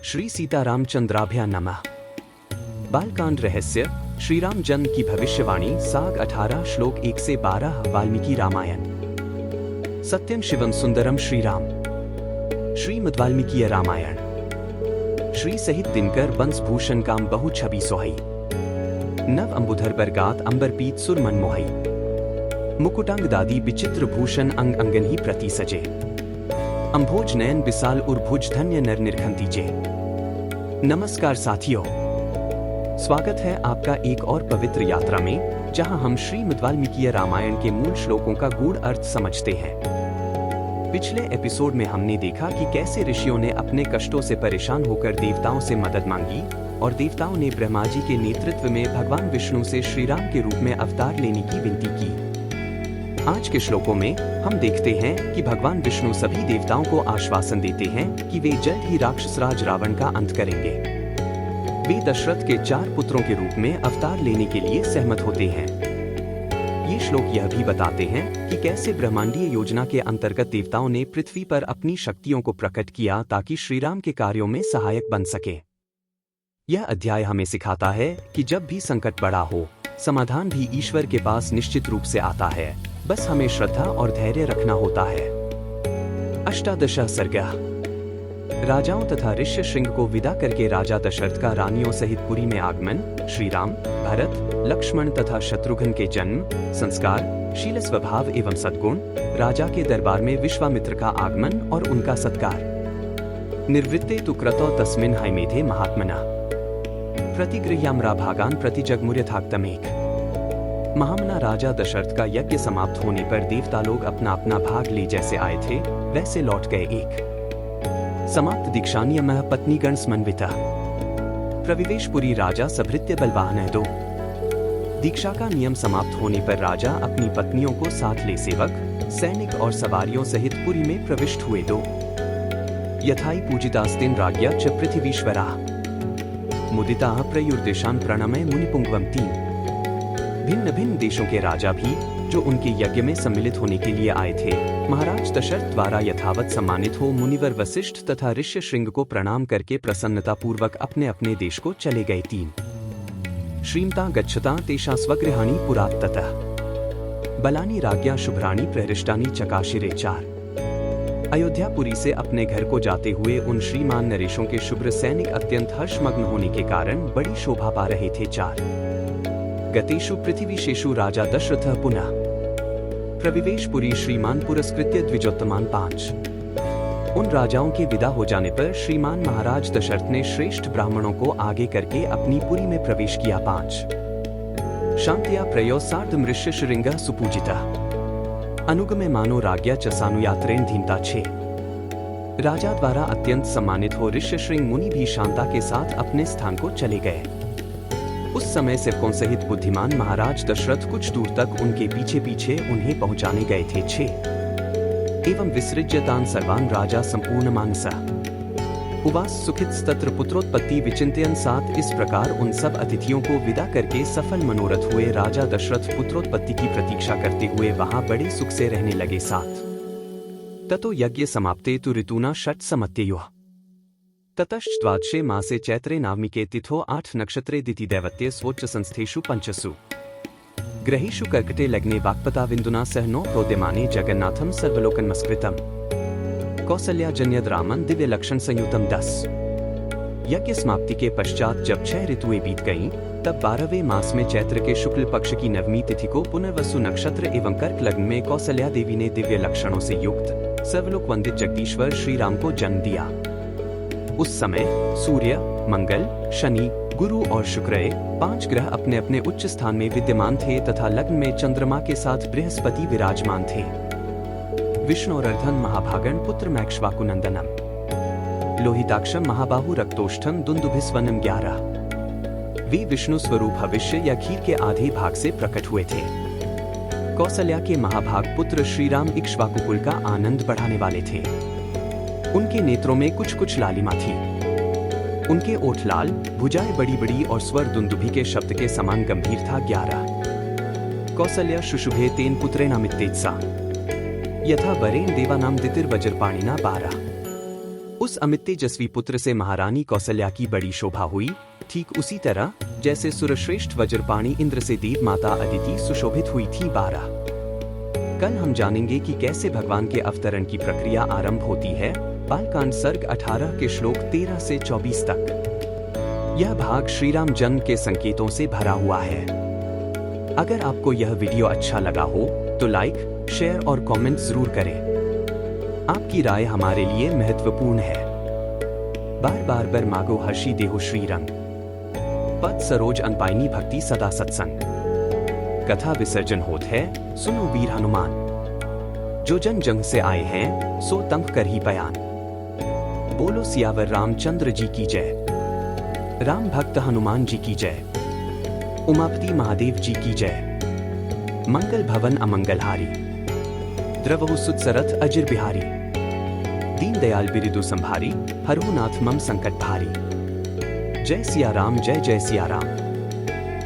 श्री सीतारामचंद्राभ्या नमः। बालकांड रहस्य श्रीराम जन्म की भविष्यवाणी साग 18 श्लोक 1 से 12 वाल्मीकि रामायण। सत्यम शिवम सुंदरम श्रीराम। श्रीमद् वाल्मीकि रामायण। श्री सहित दिनकर बंस भूषण काम बहु छवि सोहई। नव अंबुधर बरगात अंबरपीत सुर मन मोहई। मुकुटांग दादी विचित्र भूषण अंग अंगन ही प्रति सजे। अंभोज नयन विशाल उर्भुज धन्य नर निर्घंती जे। नमस्कार साथियों, स्वागत है आपका एक और पवित्र यात्रा में, जहां हम श्रीमद् वाल्मीकि रामायण के मूल श्लोकों का गूढ़ अर्थ समझते हैं। पिछले एपिसोड में हमने देखा कि कैसे ऋषियों ने अपने कष्टों से परेशान होकर देवताओं से मदद मांगी और देवताओं ने ब्रह्मा जी के नेतृत्व में भगवान विष्णु से श्रीराम के रूप में अवतार लेने की विनती की। आज के श्लोकों में हम देखते हैं कि भगवान विष्णु सभी देवताओं को आश्वासन देते हैं कि वे जल्द ही राक्षसराज रावण का अंत करेंगे। वे दशरथ के 4 पुत्रों के रूप में अवतार लेने के लिए सहमत होते हैं। ये श्लोक यह भी बताते हैं कि कैसे ब्रह्मांडीय योजना के अंतर्गत देवताओं ने पृथ्वी पर अपनी शक्तियों को प्रकट किया ताकि श्रीराम के कार्यों में सहायक बन सके। यह अध्याय हमें सिखाता है कि जब भी संकट बड़ा हो, समाधान भी ईश्वर के पास निश्चित रूप से आता है, बस हमें श्रद्धा और धैर्य रखना होता है। अष्टादश सर्गः। राजाओं तथा ऋष्य श्रृंग को विदा करके राजा दशरथ का रानियों सहित पुरी में आगमन, श्रीराम, भरत, लक्ष्मण तथा शत्रुघ्न के जन्म, संस्कार, शील स्वभाव एवं सद्गुण, राजा के दरबार में विश्वामित्र का आगमन और उनका सत्कार। निर्वृत्ते तु क्रतो तस्मिन् हैमेधे महात्मना प्रतिगृह्याम्रा भागान प्रतिजगमुर्यथाक्तमेक। महामना राजा दशरथ का यज्ञ समाप्त होने पर देवता लोग अपना अपना भाग ले जैसे आए थे वैसे लौट गए। एक समाप्त दीक्षानियमः पत्नीगण स्मन्वितः प्रविवेशपुरी राजा सभृत्य बलवाहनः। 2 दीक्षा का नियम समाप्त होने पर राजा अपनी पत्नियों को साथ ले सेवक, सैनिक और सवारियों सहित पुरी में प्रविष्ट हुए। 2 यथाई पूजितास्तेन राज्ञा च पृथिवीश्वराः मुदिताः प्रयुर्देशान् प्रणमय मुनिपुंगवम्। 3 भिन्न भिन्न देशों के राजा भी जो उनके यज्ञ में सम्मिलित होने के लिए आए थे, महाराज दशरथ द्वारा यथावत सम्मानित हो मुनिवर वशिष्ठ तथा ऋष्य श्रृंग को प्रणाम करके प्रसन्नता पूर्वक अपने अपने देश को चले गए। 3 श्रीमता गच्छता तेषां स्वगृहाणि पुरात् ततः बलानि राज्ञा शुभ्राणि प्रहृष्टानि चकाशिरे। 4 अयोध्यापुरी से अपने घर को जाते हुए उन श्रीमान नरेशों के शुभ्र सैनिक अत्यंत हर्षमग्न होने के कारण बड़ी शोभा पा रहे थे। 4 गतेषु पृथिवीशेषु राजा दशरथः पुनः प्रविवेशपुरी श्रीमान पुरस्कृत्य द्विजोत्तमान। 5 उन राजाओं के विदा हो जाने पर श्रीमान महाराज दशरथ ने श्रेष्ठ ब्राह्मणों को आगे करके अपनी पुरी में प्रवेश किया। 5 शांत्या प्रयो सार्धं ऋष्य श्रृंगः सुपूजितः अनुगमे मानो राज्ञा च सानुयात्रेण धीमता। 6 राजा द्वारा अत्यंत सम्मानित हो ऋष्य श्रृंग मुनि भी शांता के साथ अपने स्थान को चले गए। उस समय सेवकों सहित बुद्धिमान महाराज दशरथ कुछ दूर तक उनके पीछे पीछे उन्हें पहुंचाने गए थे। 6 एवं विसृज्यतान् सर्वान् राजा संपूर्ण मानसः उवास सुखितस्तत्र पुत्रोत्पत्ति विचिंतयन्। 7 इस प्रकार उन सब अतिथियों को विदा करके सफल मनोरथ हुए राजा दशरथ पुत्रोत्पत्ति की प्रतीक्षा करते हुए वहां बड़े सुख से रहने लगे। 7 ततो यज्ञ समाप्ते तु ऋतूना षट् समत्ययोः ततश्च द्वादशे मासे चैत्रे नामिके तिथो 8 नक्षत्रे दिति दैवत्ये स्वोच्च संस्थेषु 5 ग्रहेषु कर्कटे लग्ने वाक्पताविन्दुना सह नो प्रोद्यमाने जगन्नाथं सर्वलोकनमस्कृतम् कौसल्याजन्यद् रामं दिव्य लक्षण संयुतम। 10 यज्ञ समाप्ति के पश्चात जब 6 ऋतुएं बीत गईं, तब 12वें मास में चैत्र के शुक्ल पक्ष की नवमी तिथि को पुनर्वसु नक्षत्र एवं कर्क लग्न में कौसल्या देवी ने दिव्य लक्षणों से युक्त सर्वलोक वंदित जगदीश्वर श्री राम को जन्म दिया। उस समय सूर्य, मंगल, शनि, गुरु और शुक्र 5 ग्रह अपने अपने उच्च स्थान में विद्यमान थे तथा लग्न में चंद्रमा के साथ बृहस्पति विराजमान थे। विष्णोरर्धन महाभागन पुत्र मैक्ष्वाकुनंदनम लोहिताक्षम महाबाहु रक्तोष्ठम दुंदुभिस्वनम। 11 वे विष्णु स्वरूप भविष्य या खीर के आधे भाग से प्रकट हुए थे। कौसल्या के महाभाग पुत्र श्रीराम इक्ष्वाकुकुल का आनंद बढ़ाने वाले थे। उनके नेत्रों में कुछ कुछ लालिमा थी। उनके ओठ लाल, भुजाएं बड़ी बड़ी और स्वर दुंदुभि के शब्द के समान गंभीर था। 11 कौसल्या शुशुभे तेन पुत्रेणामित्येत्सा यथा वरेण देवानां दितिर्वज्रपाणिना। 12 उस अमित तेजस्वी पुत्र से महारानी कौशल्या की बड़ी शोभा हुई, ठीक उसी तरह जैसे सुरश्रेष्ठ वज्रपाणी इंद्र से देव माता अदिति सुशोभित हुई थी। 12 कल हम जानेंगे कि कैसे भगवान के अवतरण की प्रक्रिया आरंभ होती है। बालकांड सर्ग 18 के श्लोक 13 से 24 तक। यह भाग श्री राम जन्म के संकेतों से भरा हुआ है। अगर आपको यह वीडियो अच्छा लगा हो तो लाइक, शेयर और कमेंट जरूर करें। आपकी राय हमारे लिए महत्वपूर्ण है। बार बार बर मागो हर्षी देहो श्रीरंग, पद सरोज अनपाइनी भक्ति सदा सत्संग। कथा विसर्जन होत है, सुनो वीर हनुमान। जो जन जंग से आए हैं सो तंग कर ही बयान। बोलो सियावर रामचंद्र जी की जय, राम भक्त हनुमान जी की जय, उमापति महादेव जी की जय। मंगल भवन अमंगलहारी, द्रवहु सुत सरथ अजिर बिहारी। दीन दयाल बिरिदु संभारी, हरहु नाथ मम संकट भारी। जय सिया राम, जय जय सिया राम।